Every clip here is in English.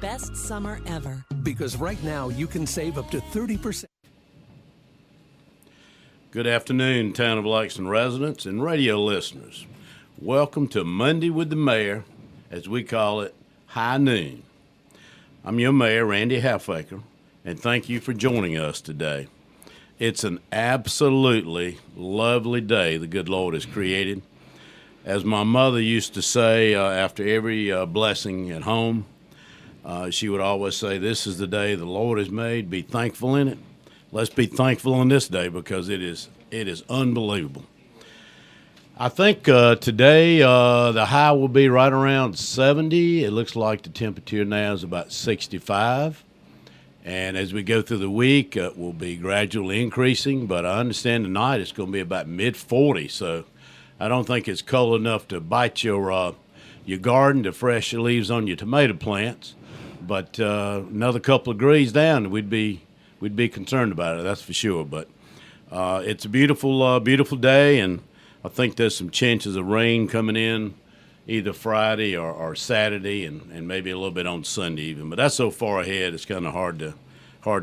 Best summer ever. Because right now you can save up to 30%. Good afternoon, Town of Lexington residents and radio listeners. Welcome to Monday with the Mayor, as we call it, High Noon. I'm your Mayor, Randy Halfacre, and thank you for joining us today. It's an absolutely lovely day the good Lord has created. As my mother used to say after every blessing at home, she would always say, "This is the day the Lord has made. Be thankful in it." Let's be thankful on this day because it is unbelievable. I think today the high will be right around 70. It looks like the temperature now is about 65. And as we go through the week, it will be gradually increasing. But I understand tonight it's going to be about mid-40. So I don't think it's cold enough to bite your garden, to fresh the leaves on your tomato plants. But another couple of degrees down, we'd be concerned about it, that's for sure. But it's a beautiful day, and I think there's some chances of rain coming in either Friday or Saturday, and maybe a little bit on Sunday even. But that's so far ahead, it's kind of hard to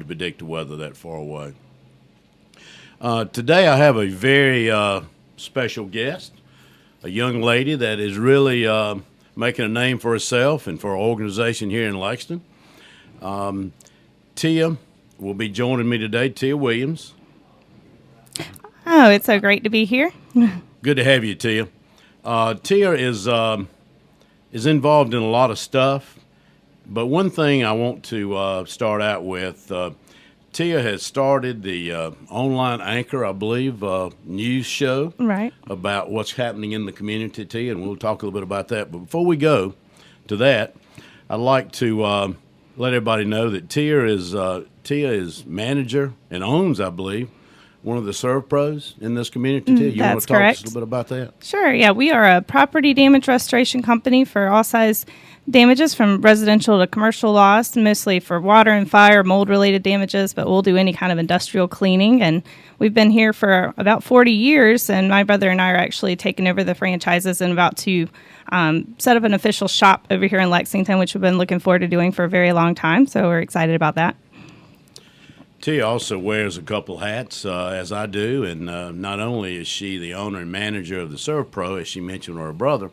predict the weather that far away. Today I have a very special guest, a young lady that is really making a name for herself and for our organization here in Lexington. Tia will be joining me today, Tia Williams. Oh, it's so great to be here. Good to have you, Tia. Tia is involved in a lot of stuff, but one thing I want to start out with, Tia has started the online Anchor, I believe, news show Right. about what's happening in the community, Tia, and we'll talk a little bit about that. But before we go to that, I'd like to let everybody know that Tia is manager and owns, I believe, one of the Serve Pros in this community. Tia, you want to talk to us a little bit about that? Sure, yeah. We are a property damage restoration company for all size damages from residential to commercial loss, mostly for water and fire, mold-related damages, but we'll do any kind of industrial cleaning. And we've been here for about 40 years, and my brother and I are actually taking over the franchises and about to set up an official shop over here in Lexington, which we've been looking forward to doing for a very long time, so we're excited about that. Tia also wears a couple hats, as I do, and not only is she the owner and manager of the Serve Pro, as she mentioned, her brother,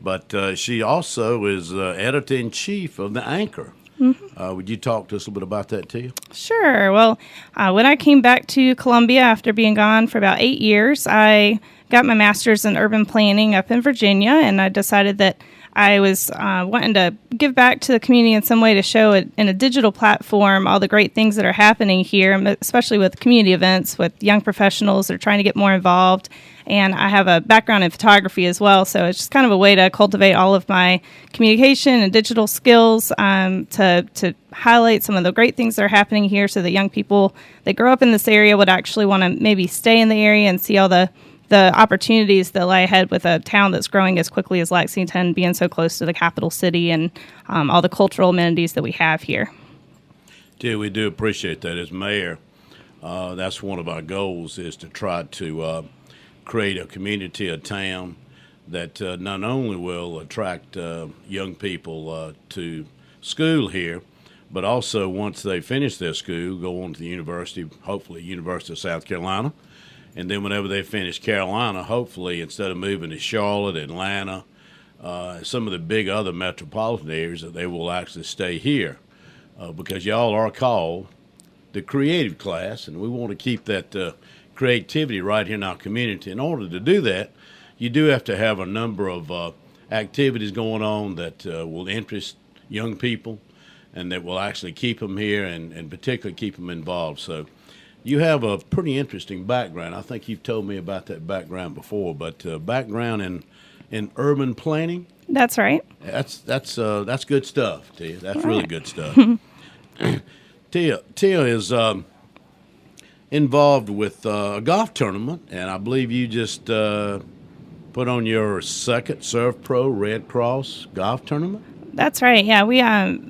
but she also is editor-in-chief of the Anchor. Mm-hmm. Would you talk to us a little bit about that, Tia? Sure. Well, when I came back to Columbia after being gone for about 8 years, I got my master's in urban planning up in Virginia, and I decided that I was wanting to give back to the community in some way to show it in a digital platform all the great things that are happening here, especially with community events with young professionals that are trying to get more involved. And I have a background in photography as well, so it's just kind of a way to cultivate all of my communication and digital skills to highlight some of the great things that are happening here so that young people that grow up in this area would actually want to maybe stay in the area and see all the opportunities that lie ahead with a town that's growing as quickly as Lexington, being so close to the capital city and all the cultural amenities that we have here. Tia, we do appreciate that. As mayor, that's one of our goals, is to try to create a community, a town that not only will attract young people to school here, but also once they finish their school, go on to the university, hopefully University of South Carolina. And then whenever they finish Carolina, hopefully instead of moving to Charlotte, Atlanta, some of the big other metropolitan areas, that they will actually stay here because y'all are called the creative class, and we want to keep that creativity right here in our community. In order to do that, you do have to have a number of activities going on that will interest young people and that will actually keep them here and particularly keep them involved. So you have a pretty interesting background. I think you've told me about that background before, but background in urban planning. That's right. That's good stuff, Tia. That's really good stuff. Tia is involved with a golf tournament, and I believe you just put on your second Serve Pro Red Cross golf tournament. That's right. Yeah, we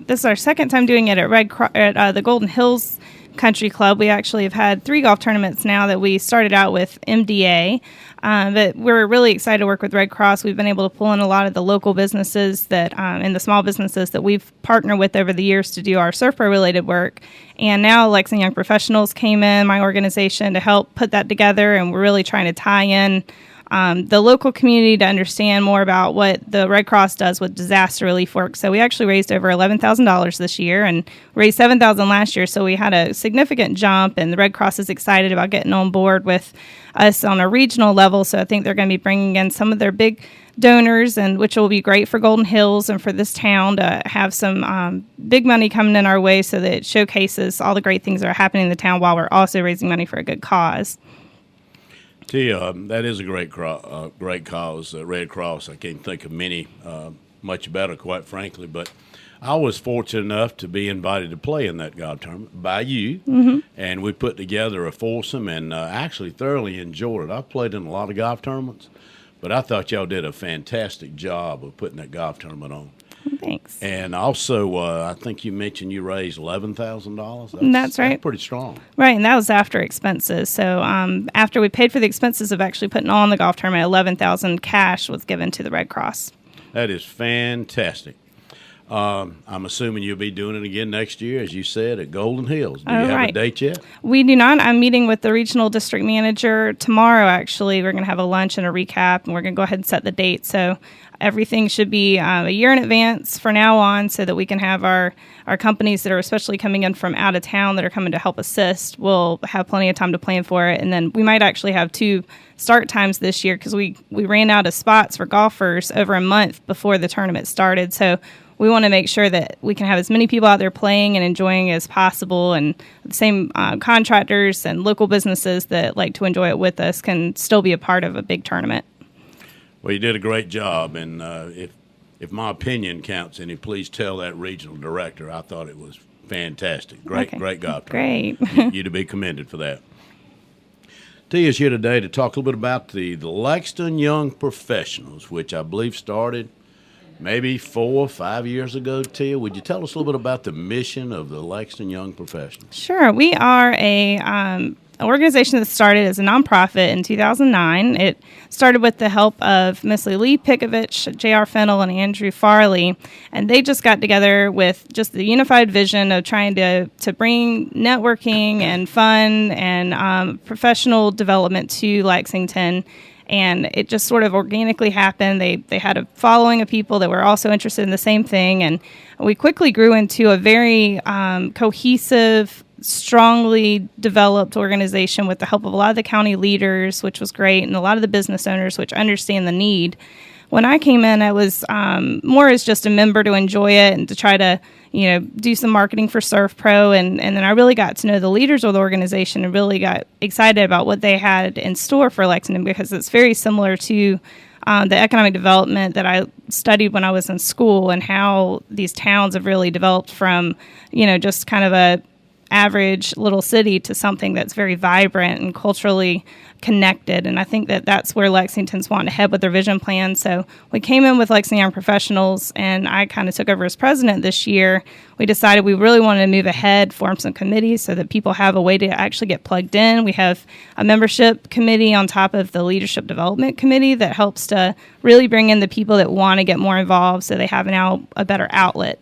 this is our second time doing it at the Golden Hills country club. We actually have had 3 golf tournaments now that we started out with MDA. But we're really excited to work with Red Cross. We've been able to pull in a lot of the local businesses that and the small businesses that we've partnered with over the years to do our Surf Pro related work. And now Lexington Young Professionals came in, my organization, to help put that together. And we're really trying to tie in the local community to understand more about what the Red Cross does with disaster relief work. So we actually raised over $11,000 this year and raised $7,000 last year. So we had a significant jump, and the Red Cross is excited about getting on board with us on a regional level. So I think they're going to be bringing in some of their big donors, and which will be great for Golden Hills and for this town to have some big money coming in our way, so that it showcases all the great things that are happening in the town while we're also raising money for a good cause. Tia, that is a great cause, Red Cross. I can't think of many much better, quite frankly. But I was fortunate enough to be invited to play in that golf tournament by you, and we put together a foursome, and actually thoroughly enjoyed it. I've played in a lot of golf tournaments, but I thought y'all did a fantastic job of putting that golf tournament on. Thanks. And also, I think you mentioned you raised $11,000. That's right. That's pretty strong. Right, and that was after expenses. So after we paid for the expenses of actually putting on the golf tournament, $11,000 cash was given to the Red Cross. That is fantastic. I'm assuming you'll be doing it again next year, as you said, at Golden Hills. Do you have a date yet? We do not. I'm meeting with the regional district manager tomorrow, actually. We're going to have a lunch and a recap, and we're going to go ahead and set the date. So everything should be a year in advance for now on, so that we can have our companies that are especially coming in from out of town that are coming to help assist. We'll have plenty of time to plan for it. And then we might actually have 2 start times this year, because we ran out of spots for golfers over a month before the tournament started. So we want to make sure that we can have as many people out there playing and enjoying as possible, and the same contractors and local businesses that like to enjoy it with us can still be a part of a big tournament. Well, you did a great job, and if my opinion counts any, please tell that regional director I thought it was fantastic. Great golf tournament. Great. You to be commended for that. Tia's here today to talk a little bit about the Lexington Young Professionals, which I believe started maybe 4 or 5 years ago. Tia, would you tell us a little bit about the mission of the Lexington Young Professionals? Sure. We are an organization that started as a nonprofit in 2009. It started with the help of Miss Lee Pikovich, J.R. Fennell, and Andrew Farley, and they just got together with just the unified vision of trying to bring networking and fun and professional development to Lexington. And it just sort of organically happened. They had a following of people that were also interested in the same thing. And we quickly grew into a very cohesive, strongly developed organization with the help of a lot of the county leaders, which was great, and a lot of the business owners, which understand the need. When I came in, I was more as just a member to enjoy it and to try to, do some marketing for Surf Pro. And then I really got to know the leaders of the organization and really got excited about what they had in store for Lexington, because it's very similar to the economic development that I studied when I was in school, and how these towns have really developed from, just kind of a average little city to something that's very vibrant and culturally connected. And I think that that's where Lexington's wanting to head with their vision plan. So we came in with Lexington Young Professionals, and I kind of took over as president this year. We decided we really wanted to move ahead, form some committees so that people have a way to actually get plugged in. We have a membership committee on top of the leadership development committee that helps to really bring in the people that want to get more involved, so they have now a better outlet.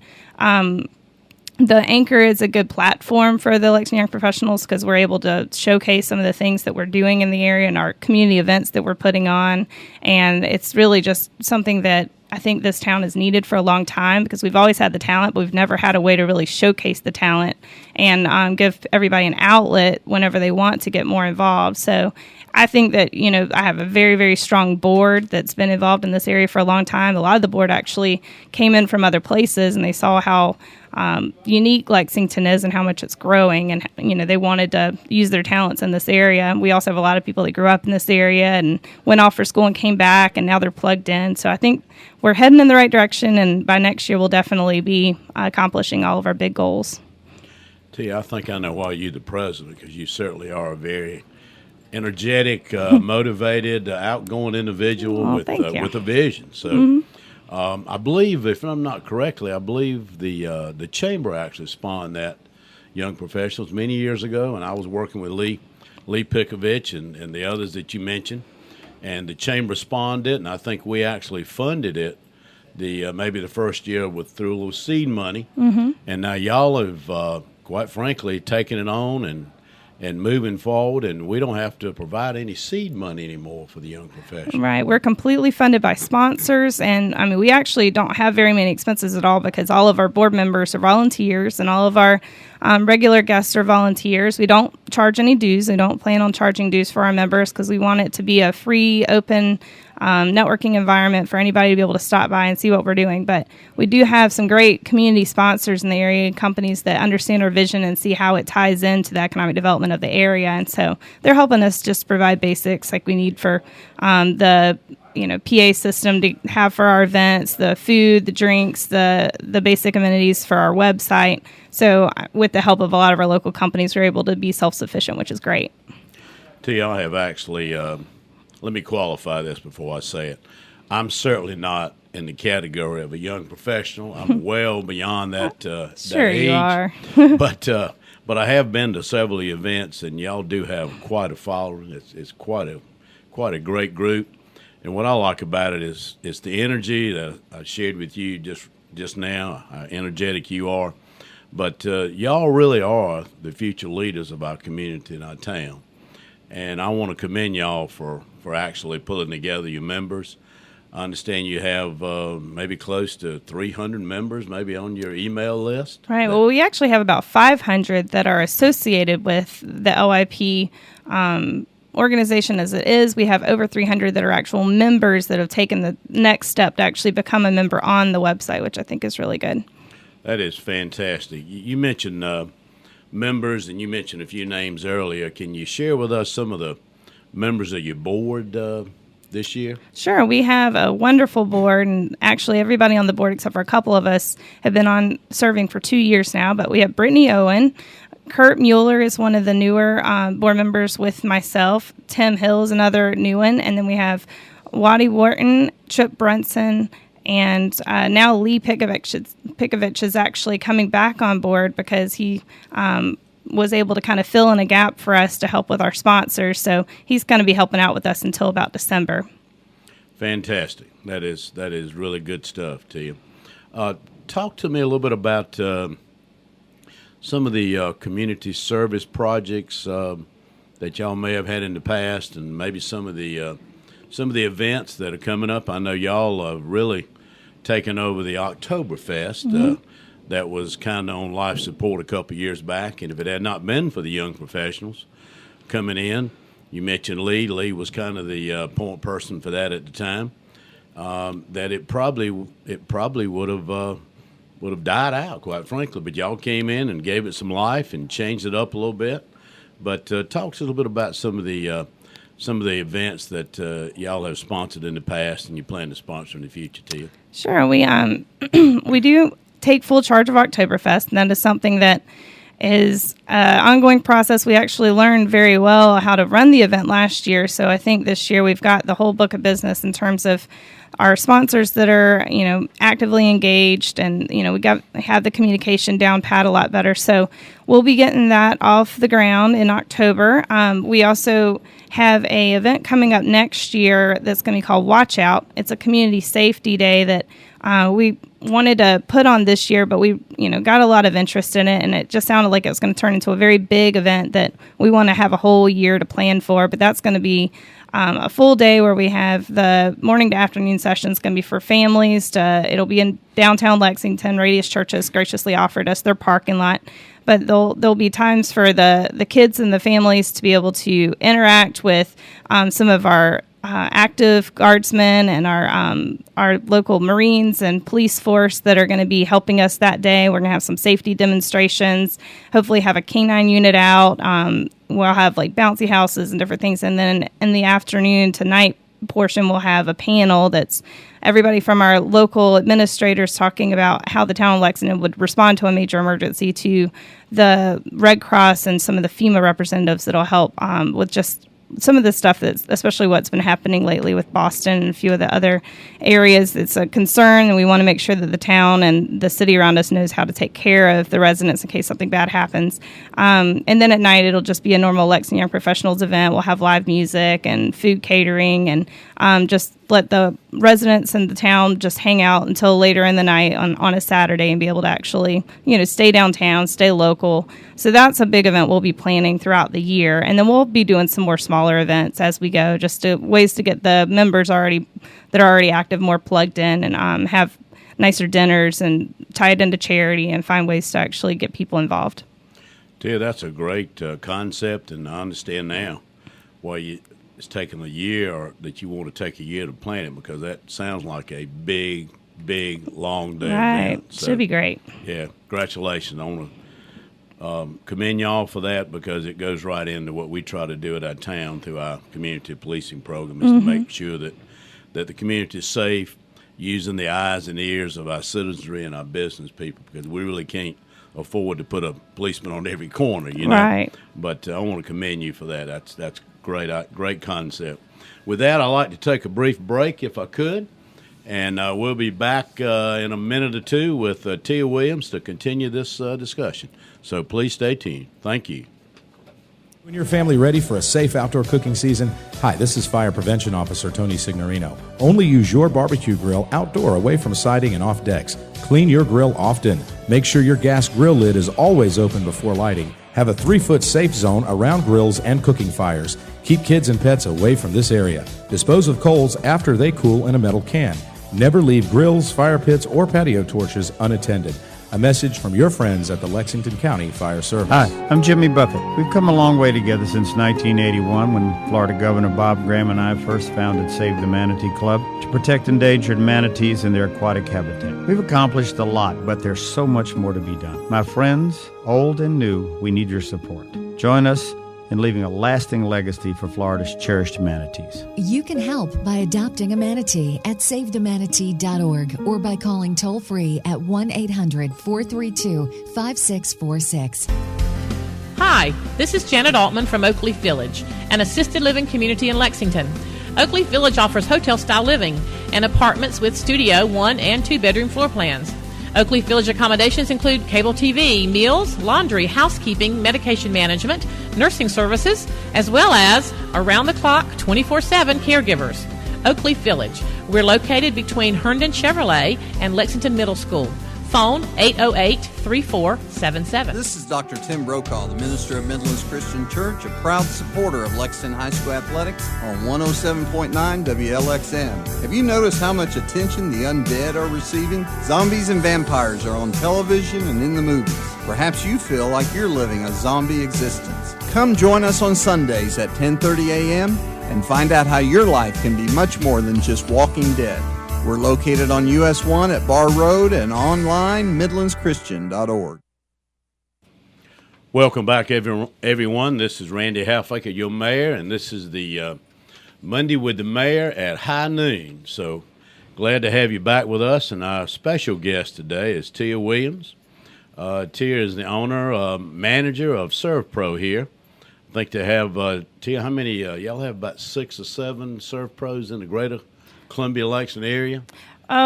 The Anchor is a good platform for the Lexington Young Professionals, because we're able to showcase some of the things that we're doing in the area and our community events that we're putting on. And it's really just something that I think this town has needed for a long time, because we've always had the talent, but we've never had a way to really showcase the talent and give everybody an outlet whenever they want to get more involved. So I think that, I have a very, very strong board that's been involved in this area for a long time. A lot of the board actually came in from other places, and they saw how unique Lexington is and how much it's growing, and they wanted to use their talents in this area. We also have a lot of people that grew up in this area and went off for school and came back, and now they're plugged in. So I think we're heading in the right direction, and by next year we'll definitely be accomplishing all of our big goals. Tia, I think I know why you're the president, because you certainly are a very energetic, motivated, outgoing individual with a vision. So I believe, if I'm not correctly, the chamber actually spawned that Young Professionals many years ago, and I was working with Lee Pikovich and the others that you mentioned. And the chamber responded, and I think we actually funded it maybe the first year through a little seed money. And now y'all have, quite frankly, taken it on and moving forward, and we don't have to provide any seed money anymore for the young professionals. Right. We're completely funded by sponsors, and I mean, we actually don't have very many expenses at all because all of our board members are volunteers and all of our regular guests are volunteers. We don't charge any dues. We don't plan on charging dues for our members because we want it to be a free, open networking environment for anybody to be able to stop by and see what we're doing. But we do have some great community sponsors in the area, companies that understand our vision and see how it ties into the economic development of the area. And so they're helping us just provide basics like we need for the PA system to have for our events, the food, the drinks, the basic amenities for our website. So with the help of a lot of our local companies, we're able to be self-sufficient, which is great. T, I have actually, let me qualify this before I say it. I'm certainly not in the category of a young professional. I'm well beyond that, sure that age. You are. But I have been to several events, and y'all do have quite a following. It's quite a great group. And what I like about it is the energy that I shared with you just now, how energetic you are. But y'all really are the future leaders of our community and our town. And I want to commend y'all for actually pulling together your members. I understand you have maybe close to 300 members maybe on your email list. Right. Well, we actually have about 500 that are associated with the LYP organization as it is. We have over 300 that are actual members that have taken the next step to actually become a member on the website, which I think is really good. That is fantastic. You mentioned members, and you mentioned a few names earlier. Can you share with us some of the members of your board this year? Sure. We have a wonderful board, and actually everybody on the board except for a couple of us have been on serving for 2 years now, but we have Brittany Owen. Kurt Mueller is one of the newer board members with myself. Tim Hill is another new one. And then we have Waddy Wharton, Chip Brunson, and now Lee Pikovich is actually coming back on board because he was able to kind of fill in a gap for us to help with our sponsors. So he's going to be helping out with us until about December. Fantastic. That is really good stuff to you. Talk to me a little bit about some of the community service projects that y'all may have had in the past, and maybe some of the events that are coming up. I know y'all have really taken over the Oktoberfest. That was kind of on life support a couple of years back, and if it had not been for the young professionals coming in, you mentioned Lee. Lee was kind of the point person for that at the time. That it probably would have died out, quite frankly. But y'all came in and gave it some life and changed it up a little bit. But talk to us a little bit about some of the events that y'all have sponsored in the past and you plan to sponsor in the future, Tia. Sure. We we do take full charge of Oktoberfest, and that is something that is an ongoing process. We actually learned very well how to run the event last year, so I think this year we've got the whole book of business in terms of our sponsors that are, actively engaged, and, we have the communication down pat a lot better. So we'll be getting that off the ground in October. We also have a event coming up next year that's going to be called Watch Out. It's a community safety day that we wanted to put on this year, but we, got a lot of interest in it, and it just sounded like it was going to turn into a very big event that we want to have a whole year to plan for. But that's going to be a full day where we have the morning to afternoon sessions going to be for families. It'll be in downtown Lexington. Radius Church has graciously offered us their parking lot. But there'll be times for the kids and the families to be able to interact with some of our active guardsmen and our local Marines and police force that are going to be helping us that day. We're going to have some safety demonstrations, hopefully have a canine unit out. We'll have like bouncy houses and different things. And then in the afternoon to night portion, we'll have a panel that's everybody from our local administrators talking about how the town of Lexington would respond to a major emergency, to the Red Cross and some of the FEMA representatives that'll help with just some of the stuff that's, especially what's been happening lately with Boston and a few of the other areas, it's a concern, and we want to make sure that the town and the city around us knows how to take care of the residents in case something bad happens. And then at night, it'll just be a normal Lexington Young Professionals event. We'll have live music and food catering, and just let the residents and the town just hang out until later in the night on a Saturday and be able to actually, stay downtown, stay local. So that's a big event we'll be planning throughout the year. And then we'll be doing some more smaller events as we go, just ways to get the members that are already active more plugged in, and have nicer dinners and tie it into charity and find ways to actually get people involved. Tia, that's a great concept, and I understand now why it's taken a year, or that you want to take a year to plan it, because that sounds like a big, long day event. Right. Should be great. Yeah, congratulations. I want to commend y'all for that, because it goes right into what we try to do at our town through our community policing program, is to make sure that the community is safe, using the eyes and ears of our citizenry and our business people, because we really can't afford to put a policeman on every corner, Right. But I want to commend you for that. That's great concept. With that, I'd like to take a brief break, if I could, and we'll be back in a minute or two with Tia Williams to continue this discussion. So please stay tuned. Thank you. When your family ready for a safe outdoor cooking season? Hi, this is Fire Prevention Officer Tony Signorino. Only use your barbecue grill outdoor, away from siding and off decks. Clean your grill often. Make sure your gas grill lid is always open before lighting. Have a 3-foot safe zone around grills and cooking fires. Keep kids and pets away from this area. Dispose of coals after they cool in a metal can. Never leave grills, fire pits, or patio torches unattended. A message from your friends at the Lexington County Fire Service. Hi, I'm Jimmy Buffett. We've come a long way together since 1981, when Florida Governor Bob Graham and I first founded Save the Manatee Club to protect endangered manatees and their aquatic habitat. We've accomplished a lot, but there's so much more to be done. My friends, old and new, we need your support. Join us in leaving a lasting legacy for Florida's cherished manatees. You can help by adopting a manatee at SaveTheManatee.org, or by calling toll-free at 1-800-432-5646. Hi, this is Janet Altman from Oakleaf Village, an assisted living community in Lexington. Oakleaf Village offers hotel-style living and apartments with studio, 1- and 2-bedroom floor plans. Oakleaf Village accommodations include cable TV, meals, laundry, housekeeping, medication management, nursing services, as well as around-the-clock, 24/7 caregivers. Oakleaf Village. We're located between Herndon Chevrolet and Lexington Middle School. Phone 808-3477. This is Dr. Tim Brokaw, the minister of Midlands Christian Church, a proud supporter of Lexington High School athletics on 107.9 WLXM. Have you noticed how much attention the undead are receiving? Zombies and vampires are on television and in the movies. Perhaps you feel like you're living a zombie existence. Come join us on Sundays at 10:30 a.m. and find out how your life can be much more than just Walking Dead. We're located on US 1 at Bar Road and online, midlandschristian.org. Welcome back, everyone. This is Randy Halfacre, your mayor, and this is the Monday with the Mayor at high noon. So glad to have you back with us, and our special guest today is Tia Williams. Tia is the owner, manager of ServPro here. I think they have, Tia, how many, y'all have about 6 or 7 ServPros in the greater Columbia Lexington area?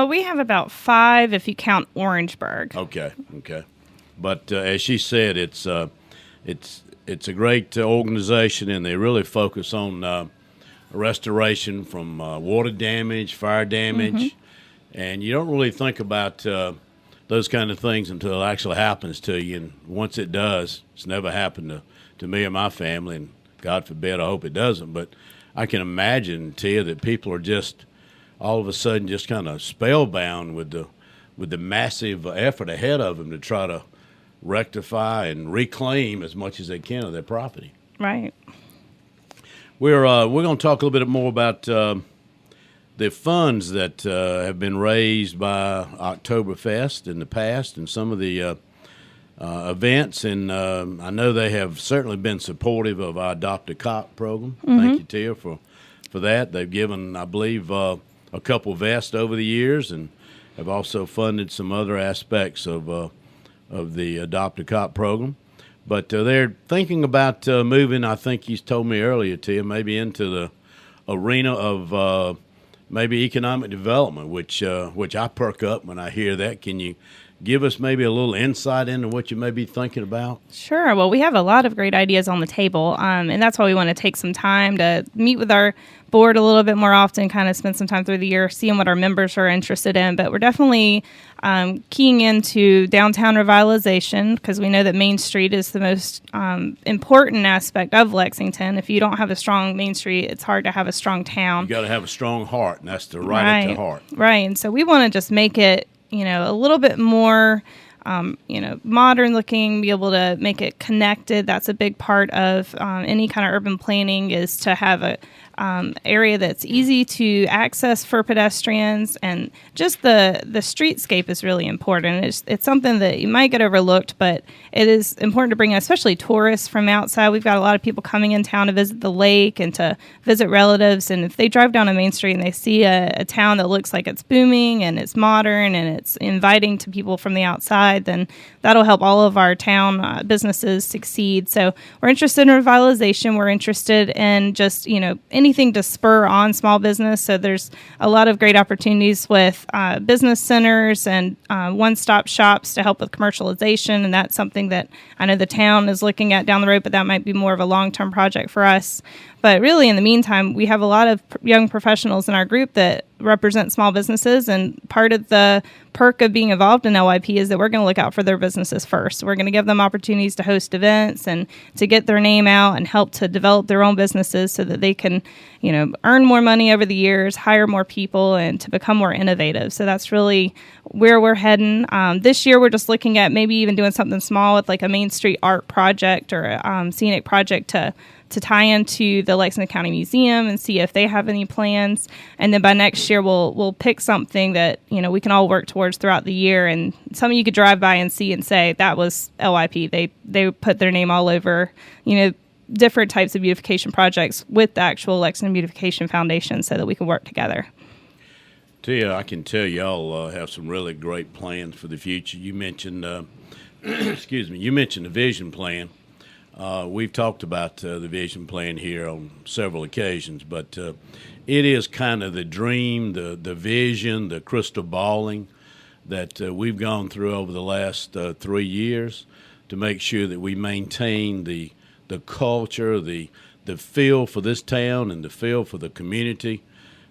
We have about 5 if you count Orangeburg. Okay. But as she said, it's a great organization, and they really focus on restoration from water damage, fire damage, and you don't really think about those kind of things until it actually happens to you. And once it does, it's never happened to me or my family, and God forbid, I hope it doesn't. But I can imagine, Tia, that people are just all of a sudden just kind of spellbound with the massive effort ahead of them to try to rectify and reclaim as much as they can of their property. Right. We're going to talk a little bit more about the funds that have been raised by Oktoberfest in the past, and some of the events, and I know they have certainly been supportive of our Adopt a Cop program. Thank you, Tia, for that. They've given, I believe, a couple vests over the years, and have also funded some other aspects of the Adopt a Cop program. But they're thinking about moving, I think you told me earlier, Tia, maybe into the arena of maybe economic development, which I perk up when I hear that. Can you give us maybe a little insight into what you may be thinking about? Sure. Well, we have a lot of great ideas on the table, and that's why we want to take some time to meet with our board a little bit more often, kind of spend some time through the year seeing what our members are interested in. But we're definitely keying into downtown revitalization, because we know that Main Street is the most important aspect of Lexington. If you don't have a strong Main Street, it's hard to have a strong town. You got to have a strong heart, and that's the right at the heart. Right. And so we want to just make it, a little bit more, modern looking, be able to make it connected. That's a big part of any kind of urban planning, is to have a area that's easy to access for pedestrians, and just the streetscape is really important. It's something that you might get overlooked, but it is important to bring in, especially tourists from outside. We've got a lot of people coming in town to visit the lake and to visit relatives, and if they drive down a Main Street and they see a town that looks like it's booming and it's modern and it's inviting to people from the outside, then that'll help all of our town businesses succeed. So we're interested in revitalization. We're interested in just, anything to spur on small business. So there's a lot of great opportunities with business centers and one-stop shops to help with commercialization, and that's something that I know the town is looking at down the road, but that might be more of a long-term project for us. But really, in the meantime, we have a lot of young professionals in our group that represent small businesses, and part of the perk of being involved in LYP is that we're going to look out for their businesses first. We're going to give them opportunities to host events and to get their name out and help to develop their own businesses so that they can, earn more money over the years, hire more people, and to become more innovative. So that's really where we're heading. This year, we're just looking at maybe even doing something small with like a Main Street art project or a scenic project to tie into the Lexington County Museum and see if they have any plans. And then by next year, we'll pick something that, we can all work towards throughout the year, and something you could drive by and see and say, that was LYP. They put their name all over, different types of beautification projects with the actual Lexington Beautification Foundation, so that we can work together. Tia, I can tell y'all have some really great plans for the future. You mentioned, you mentioned the vision plan. We've talked about the vision plan here on several occasions, but it is kind of the dream, the vision, the crystal balling that we've gone through over the last 3 years to make sure that we maintain the culture, the feel for this town and the feel for the community.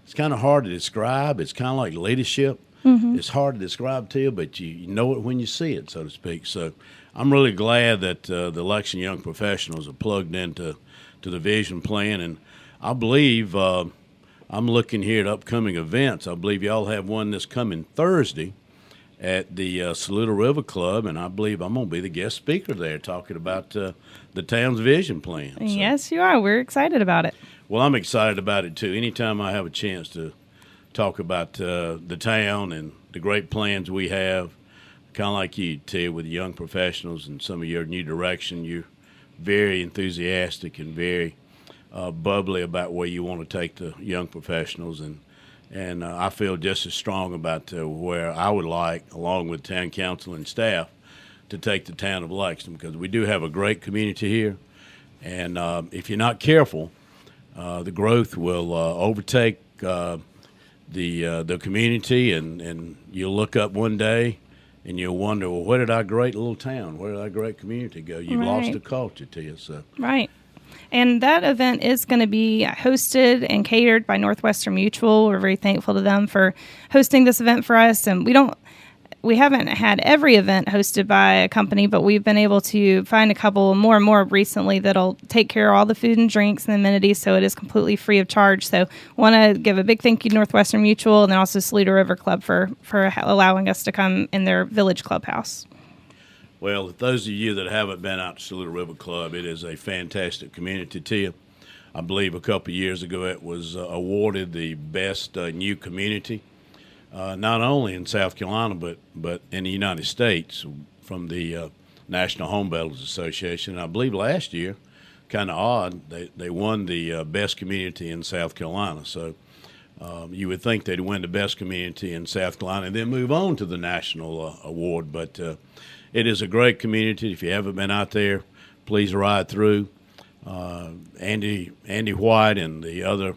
It's kind of hard to describe. It's kind of like leadership. Mm-hmm. It's hard to describe to you, but you know it when you see it, so to speak. So I'm really glad that the Lexington Young Professionals are plugged into the vision plan, and I believe I'm looking here at upcoming events. I believe y'all have one this coming Thursday at the Saluda River Club, and I believe I'm going to be the guest speaker there talking about the town's vision plan. So, yes, you are. We're excited about it. Well, I'm excited about it, too. Anytime I have a chance to talk about the town and the great plans we have, kind of like you, Tia, with the young professionals and some of your new direction, you're very enthusiastic and very bubbly about where you want to take the young professionals, and I feel just as strong about where I would like, along with town council and staff, to take the town of Lexington, because we do have a great community here, and if you're not careful, the growth will overtake the community, and you'll look up one day and you'll wonder, well, where did our great little town, where did our great community go? You've lost the culture to you. So. Right. And that event is going to be hosted and catered by Northwestern Mutual. We're very thankful to them for hosting this event for us. And we haven't had every event hosted by a company, but we've been able to find a couple more and more recently that'll take care of all the food and drinks and amenities, so it is completely free of charge. So want to give a big thank you to Northwestern Mutual and then also Saluda River Club for allowing us to come in their village clubhouse. Well, those of you that haven't been out to Saluda River Club, it is a fantastic community to you. I believe a couple of years ago it was awarded the best new community. Not only in South Carolina, but in the United States from the National Home Builders Association. And I believe last year, kind of odd, they won the best community in South Carolina. So you would think they'd win the best community in South Carolina and then move on to the national award. But it is a great community. If you haven't been out there, please ride through. Andy White and the other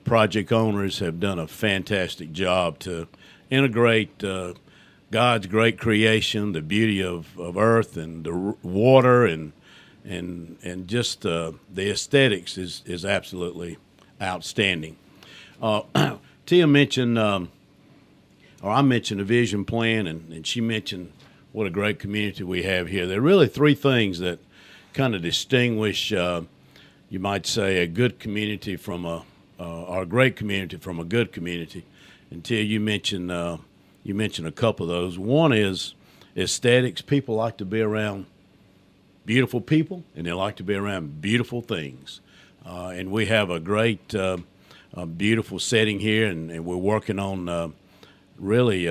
project owners have done a fantastic job to integrate God's great creation, the beauty of earth and the water, and just the aesthetics is absolutely outstanding. Tia mentioned, or I mentioned a vision plan, and she mentioned what a great community we have here. There are really three things that kind of distinguish, you might say, a good community from or a great community from a good community. And Tia, you mentioned a couple of those. One is aesthetics. People like to be around beautiful people, and they like to be around beautiful things. And we have a great, beautiful setting here, and we're working on really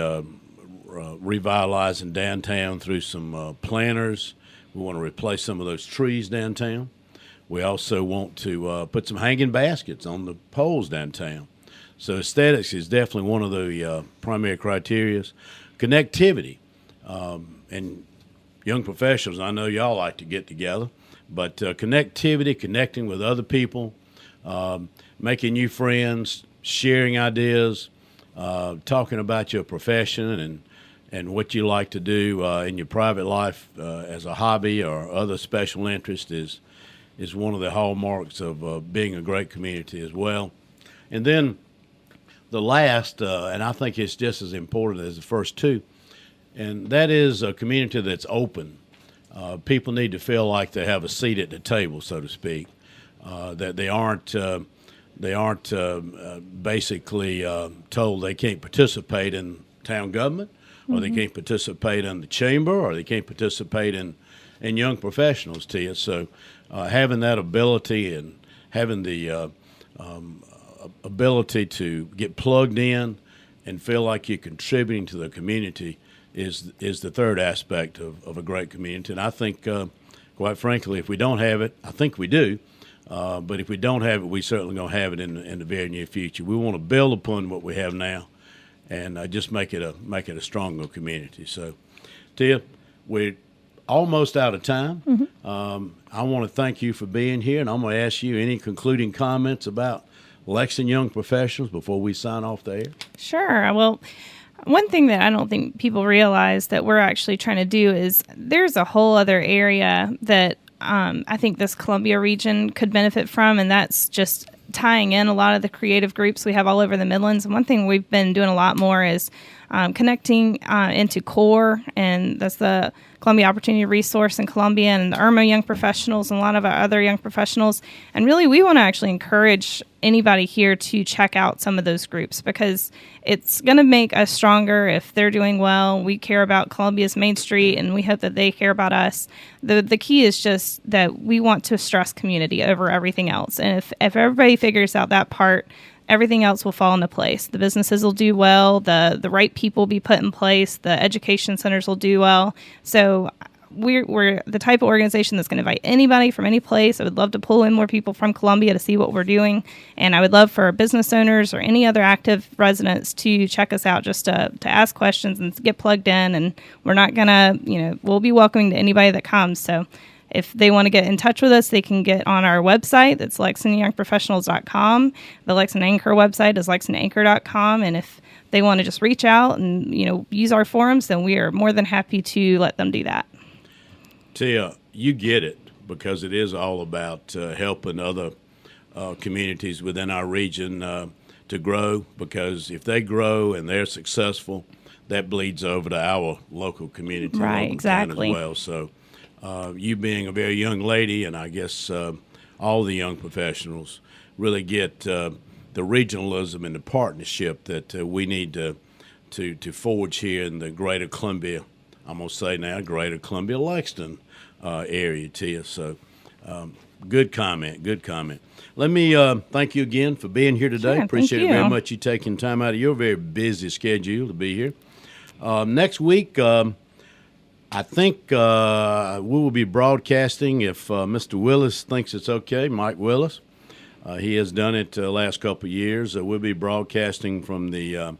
revitalizing downtown through some planters. We want to replace some of those trees downtown. We also want to put some hanging baskets on the poles downtown. So aesthetics is definitely one of the primary criteria. Connectivity. And young professionals, I know y'all like to get together, but connectivity, connecting with other people, making new friends, sharing ideas, talking about your profession and what you like to do in your private life as a hobby or other special interest is one of the hallmarks of being a great community as well. And then the last, and I think it's just as important as the first two, and that is a community that's open. People need to feel like they have a seat at the table, so to speak, that they aren't basically told they can't participate in town government, or they can't participate in the chamber, or they can't participate in young professionals, Tia. So having that ability and having the ability to get plugged in and feel like you're contributing to the community is the third aspect of a great community. And I think, quite frankly, if we don't have it, I think we do, but if we don't have it, we certainly going to have it in the very near future. We want to build upon what we have now and just make it a stronger community. So, Tia, we're almost out of time. Mm-hmm. I want to thank you for being here, and I'm going to ask you any concluding comments about Lexington Young Professionals before we sign off the air. Sure. Well, one thing that I don't think people realize that we're actually trying to do is there's a whole other area that I think this Columbia region could benefit from, and that's just tying in a lot of the creative groups we have all over the Midlands. And one thing we've been doing a lot more is connecting into CORE, and that's the Columbia Opportunity Resource in Columbia, and the IRMA Young Professionals and a lot of our other young professionals. And really, we want to actually encourage anybody here to check out some of those groups because it's going to make us stronger if they're doing well. We care about Columbia's Main Street, and we hope that they care about us. The key is just that we want to stress community over everything else. And if everybody figures out that part, everything else will fall into place. The businesses will do well. The right people will be put in place. The education centers will do well. So we're the type of organization that's going to invite anybody from any place. I would love to pull in more people from Columbia to see what we're doing. And I would love for business owners or any other active residents to check us out just to ask questions and get plugged in. And we're not going to, we'll be welcoming to anybody that comes. So if they want to get in touch with us, they can get on our website. That's LexingtonYoungProfessionals.com. The Lexington Anchor website is LexingtonAnchor.com. And if they want to just reach out and, use our forums, then we are more than happy to let them do that. Tia, you get it because it is all about helping other communities within our region to grow, because if they grow and they're successful, that bleeds over to our local community, right, local exactly. town as well. So you being a very young lady, and I guess all the young professionals really get the regionalism and the partnership that we need to forge here in the greater Columbia, I'm going to say now, greater Columbia Lexington area, Tia. So good comment. Let me thank you again for being here today. Sure, appreciate thank it very you. much, you taking time out of your very busy schedule to be here. Next week, I think we will be broadcasting, if Mr. Willis thinks it's okay, Mike Willis. He has done it the last couple of years. We'll be broadcasting from the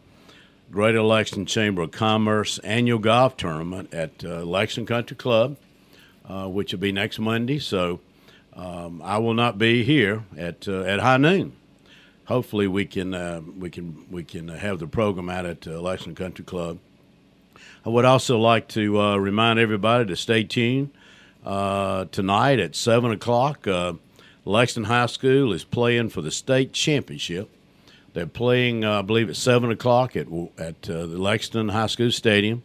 Greater Lexington Chamber of Commerce annual golf tournament at Lexington Country Club. which will be next Monday. So I will not be here at high noon. Hopefully we can have the program out at Lexington Country Club. I would also like to remind everybody to stay tuned. Tonight at 7 o'clock, Lexington High School is playing for the state championship. They're playing, I believe, at 7 o'clock at the Lexington High School Stadium.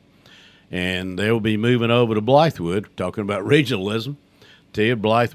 And they'll be moving over to Blythewood, talking about regionalism. Blythewood